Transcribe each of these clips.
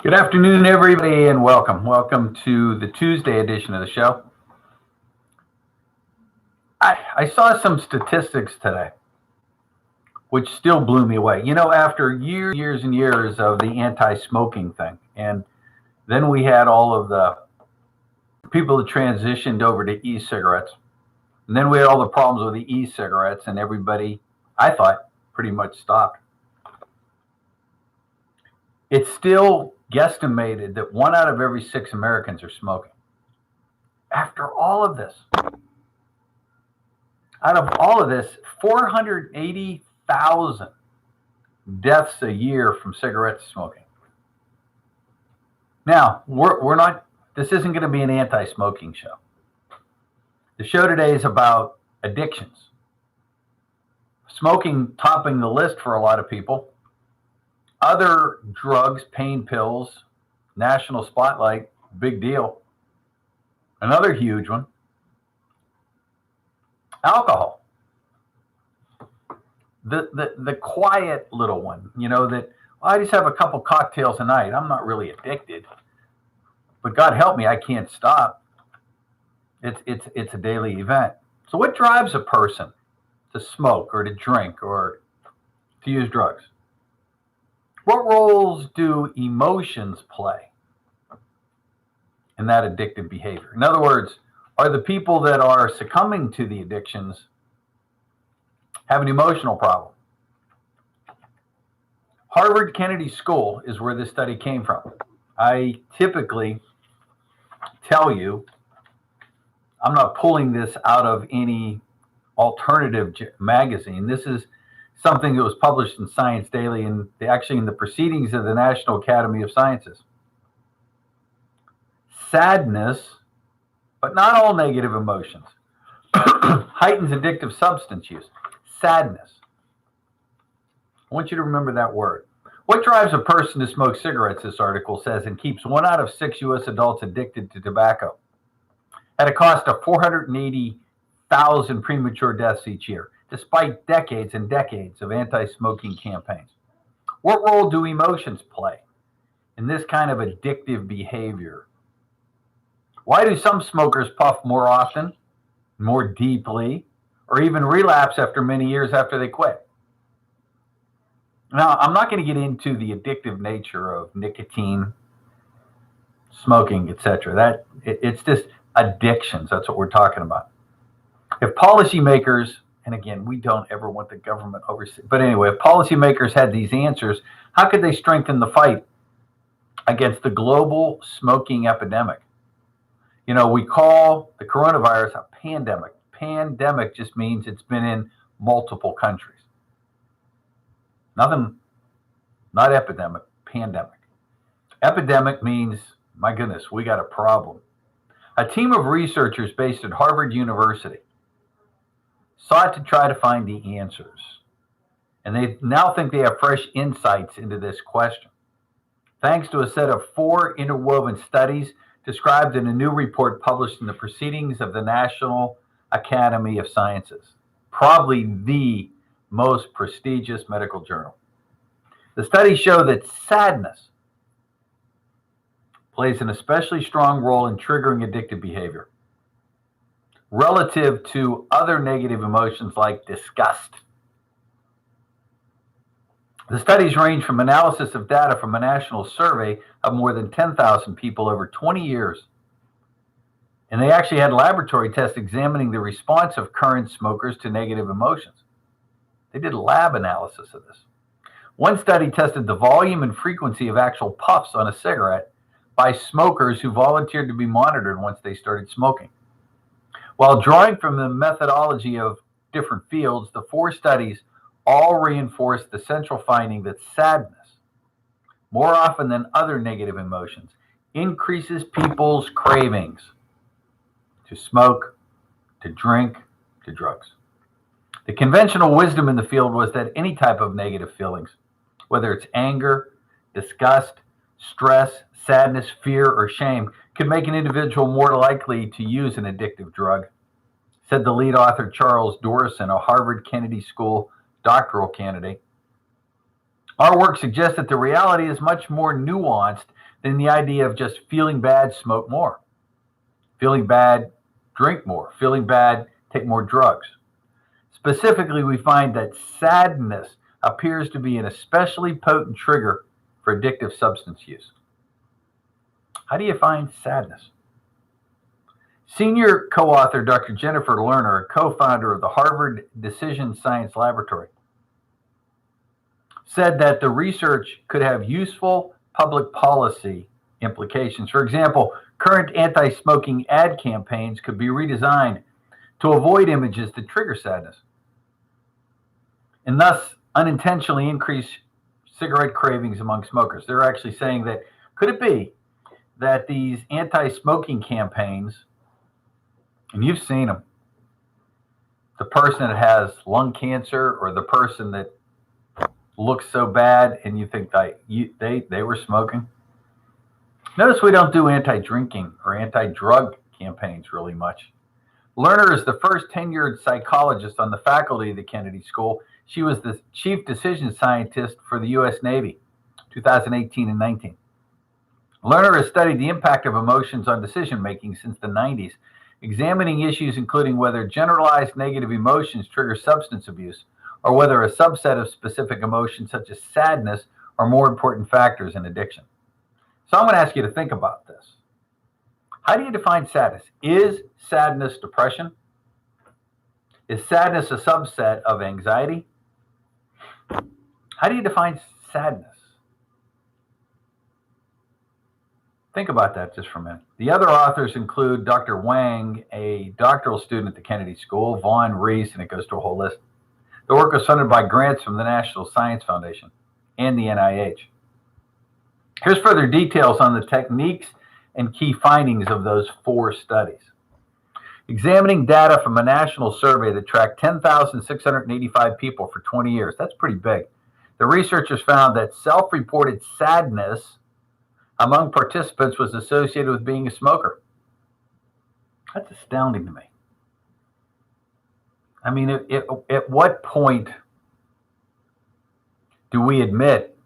Good afternoon, everybody, and welcome. Welcome to the Tuesday edition of the show. I saw some statistics today, which still blew me away. After years and years of the anti smoking thing, and then we had all of the people that transitioned over to e cigarettes, and then we had all the problems with the e cigarettes, and everybody, I thought, pretty much stopped. It's still guesstimated that 1 out of every 6 Americans are smoking. After all of this, out of all of this, 480,000 deaths a year from cigarette smoking. Now, we're not, this isn't going to be an anti smoking show. The show today is about addictions. Smoking topping the list for a lot of people. Other drugs, pain pills, national spotlight, big deal. Another huge one, alcohol. The quiet little one, that I just have a couple cocktails a night. I'm not really addicted, but God help me, I can't stop. It's a daily event. So what drives a person to smoke or to drink or to use drugs? What roles do emotions play in that addictive behavior? In other words, are the people that are succumbing to the addictions have an emotional problem? Harvard Kennedy School is where this study came from. I typically tell you, I'm not pulling this out of any alternative magazine. This is something that was published in Science Daily and actually in the Proceedings of the National Academy of Sciences. Sadness, but not all negative emotions, heightens addictive substance use. Sadness. I want you to remember that word. What drives a person to smoke cigarettes, this article says, and keeps 1 out of 6 U.S. adults addicted to tobacco at a cost of 480,000 premature deaths each year, despite decades and decades of anti-smoking campaigns. What role do emotions play in this kind of addictive behavior? Why do some smokers puff more often, more deeply, or even relapse after many years after they quit? Now, I'm not going to get into the addictive nature of nicotine, smoking, etc. It's just addictions. That's what we're talking about. If policymakers, and again, we don't ever want the government oversee, but anyway, if policymakers had these answers, how could they strengthen the fight against the global smoking epidemic? We call the coronavirus a pandemic. Pandemic just means it's been in multiple countries. Nothing, not epidemic, pandemic. Epidemic means, my goodness, we got a problem. A team of researchers based at Harvard University sought to try to find the answers. And they now think they have fresh insights into this question. Thanks to a set of 4 interwoven studies described in a new report published in the Proceedings of the National Academy of Sciences, probably the most prestigious medical journal. The studies show that sadness plays an especially strong role in triggering addictive behavior relative to other negative emotions like disgust. The studies range from analysis of data from a national survey of more than 10,000 people over 20 years. And they actually had laboratory tests examining the response of current smokers to negative emotions. They did lab analysis of this. One study tested the volume and frequency of actual puffs on a cigarette by smokers who volunteered to be monitored once they started smoking. While drawing from the methodology of different fields, the 4 studies all reinforced the central finding that sadness, more often than other negative emotions, increases people's cravings to smoke, to drink, to drugs. The conventional wisdom in the field was that any type of negative feelings, whether it's anger, disgust, stress, sadness, fear, or shame, could make an individual more likely to use an addictive drug, said the lead author Charles Dorison, a Harvard Kennedy School doctoral candidate. Our work suggests that the reality is much more nuanced than the idea of just feeling bad, smoke more. Feeling bad, drink more. Feeling bad, take more drugs. Specifically, we find that sadness appears to be an especially potent trigger for addictive substance use. How do you find sadness? Senior co-author Dr. Jennifer Lerner, a co-founder of the Harvard Decision Science Laboratory, said that the research could have useful public policy implications. For example, current anti-smoking ad campaigns could be redesigned to avoid images that trigger sadness and thus unintentionally increase cigarette cravings among smokers. They're actually saying that could it be that these anti-smoking campaigns, and you've seen them, the person that has lung cancer or the person that looks so bad and you think they were smoking. Notice we don't do anti-drinking or anti-drug campaigns really much. Lerner is the first tenured psychologist on the faculty of the Kennedy School. She was the chief decision scientist for the U.S. Navy, 2018 and 19. Lerner has studied the impact of emotions on decision-making since the 90s, examining issues including whether generalized negative emotions trigger substance abuse or whether a subset of specific emotions such as sadness are more important factors in addiction. So I'm going to ask you to think about this. How do you define sadness? Is sadness depression? Is sadness a subset of anxiety? How do you define sadness? Think about that just for a minute. The other authors include Dr. Wang, a doctoral student at the Kennedy School, Vaughn Reese, and it goes to a whole list. The work was funded by grants from the National Science Foundation and the NIH. Here's further details on the techniques and key findings of those 4 studies. Examining data from a national survey that tracked 10,685 people for 20 years. That's pretty big. The researchers found that self-reported sadness among participants was associated with being a smoker. That's astounding to me. I mean, at what point do we admit,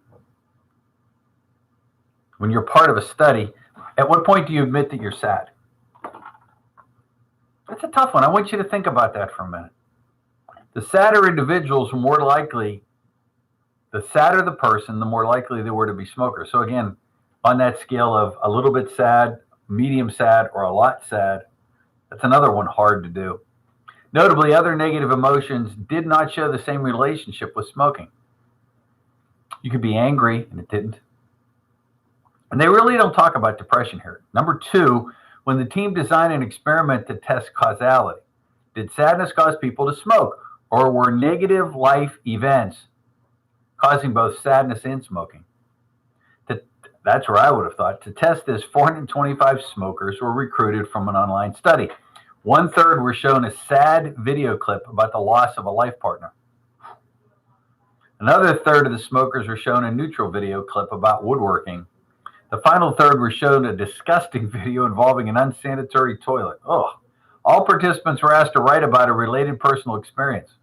when you're part of a study, at what point do you admit that you're sad? That's a tough one. I want you to think about that for a minute. The sadder individuals were more likely, the sadder the person, the more likely they were to be smokers. So again, on that scale of a little bit sad, medium sad, or a lot sad, that's another one hard to do. Notably, other negative emotions did not show the same relationship with smoking. You could be angry, and it didn't. And they really don't talk about depression here. Number 2, when the team designed an experiment to test causality, did sadness cause people to smoke, or were negative life events causing both sadness and smoking? That's where I would have thought. To test this, 425 smokers were recruited from an online study. 1/3 were shown a sad video clip about the loss of a life partner. Another 1/3 of the smokers were shown a neutral video clip about woodworking. The final 1/3 were shown a disgusting video involving an unsanitary toilet. Oh, all participants were asked to write about a related personal experience.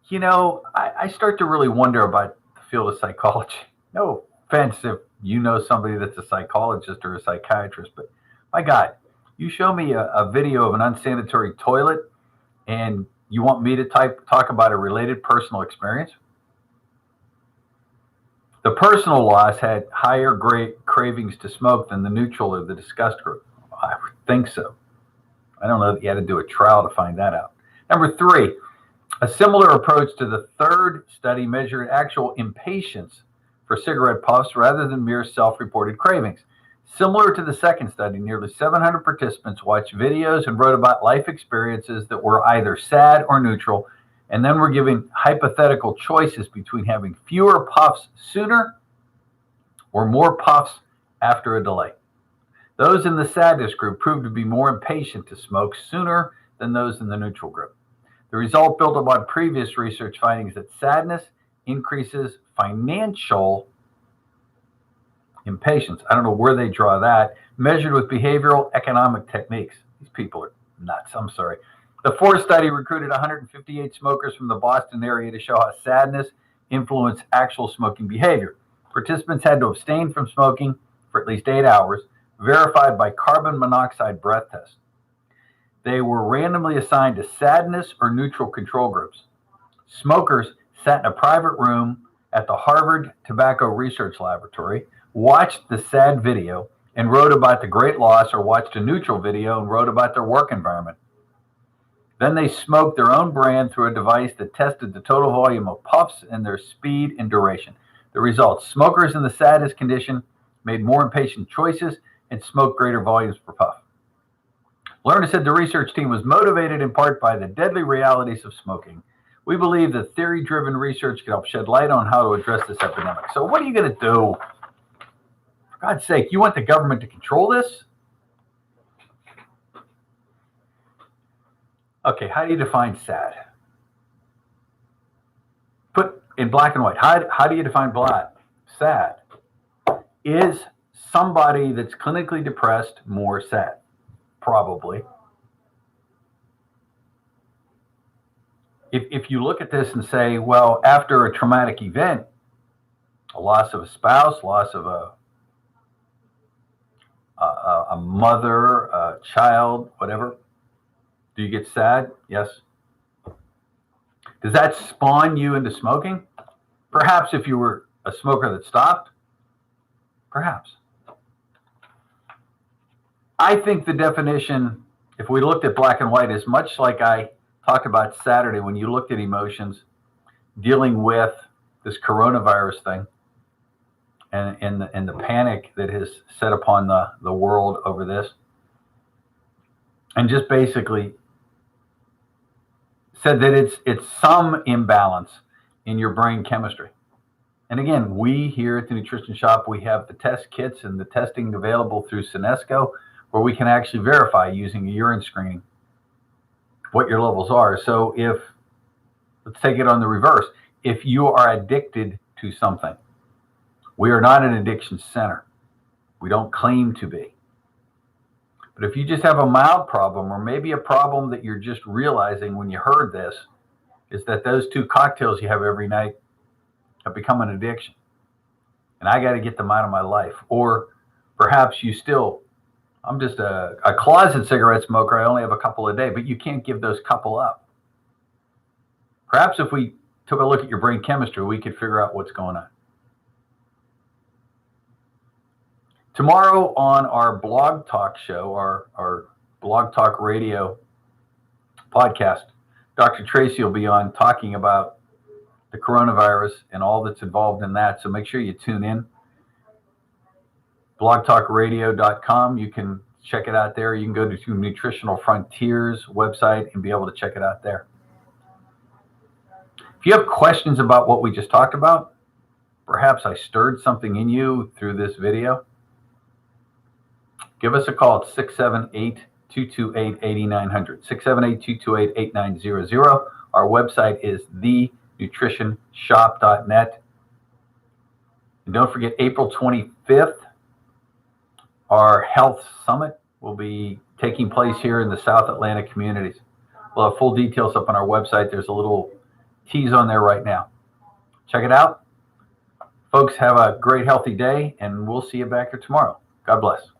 You know, I start to really wonder about the field of psychology. No offense if you know somebody that's a psychologist or a psychiatrist, but my God, you show me a video of an unsanitary toilet and you want me to talk about a related personal experience? The personal loss had higher cravings to smoke than the neutral or the disgust group. I would think so. I don't know that you had to do a trial to find that out. Number 3, a similar approach to the 3rd study measured actual impatience for cigarette puffs rather than mere self-reported cravings. Similar to the 2nd study, nearly 700 participants watched videos and wrote about life experiences that were either sad or neutral, and then were given hypothetical choices between having fewer puffs sooner or more puffs after a delay. Those in the sadness group proved to be more impatient to smoke sooner than those in the neutral group. The result built upon previous research findings that sadness increases financial impatience. I don't know where they draw that, measured with behavioral economic techniques. These people are nuts. I'm sorry. The 4th study recruited 158 smokers from the Boston area to show how sadness influenced actual smoking behavior. Participants had to abstain from smoking for at least 8 hours, verified by carbon monoxide breath test. They were randomly assigned to sadness or neutral control groups. Smokers sat in a private room at the Harvard Tobacco Research Laboratory, watched the sad video, and wrote about the great loss, or watched a neutral video and wrote about their work environment. Then they smoked their own brand through a device that tested the total volume of puffs and their speed and duration. The results: smokers in the saddest condition made more impatient choices and smoked greater volumes per puff. Lerner said the research team was motivated in part by the deadly realities of smoking. We believe that theory-driven research can help shed light on how to address this epidemic. So what are you going to do? For God's sake, you want the government to control this? Okay, how do you define sad? Put in black and white. How do you define sad? Is somebody that's clinically depressed more sad? Probably. If you look at this and say, well, after a traumatic event, a loss of a spouse, loss of a mother, a child, whatever, do you get sad? Yes. Does that spawn you into smoking? Perhaps if you were a smoker that stopped. Perhaps. I think the definition, if we looked at black and white, is much like I talked about Saturday when you looked at emotions, dealing with this coronavirus thing and the panic that has set upon the world over this. And just basically said that it's some imbalance in your brain chemistry. And again, we here at the Nutrition Shop, we have the test kits and the testing available through Senesco, where we can actually verify using a urine screening what your levels are. So let's take it on the reverse. If you are addicted to something, we are not an addiction center. We don't claim to be. But if you just have a mild problem, or maybe a problem that you're just realizing when you heard this, is that those 2 cocktails you have every night have become an addiction. And I got to get them out of my life. Or perhaps I'm just a closet cigarette smoker. I only have a couple a day, but you can't give those couple up. Perhaps if we took a look at your brain chemistry, we could figure out what's going on. Tomorrow on our Blog Talk show, our Blog Talk Radio podcast, Dr. Tracy will be on talking about the coronavirus and all that's involved in that. So make sure you tune in. blogtalkradio.com. You can check it out there. You can go to Nutritional Frontiers website and be able to check it out there. If you have questions about what we just talked about, perhaps I stirred something in you through this video, give us a call at 678-228-8900, 678-228-8900. Our website is thenutritionshop.net. And don't forget, April 25th, our health summit will be taking place here in the South Atlantic communities. We'll have full details up on our website. There's a little tease on there right now. Check it out. Folks, have a great, healthy day, and we'll see you back here tomorrow. God bless.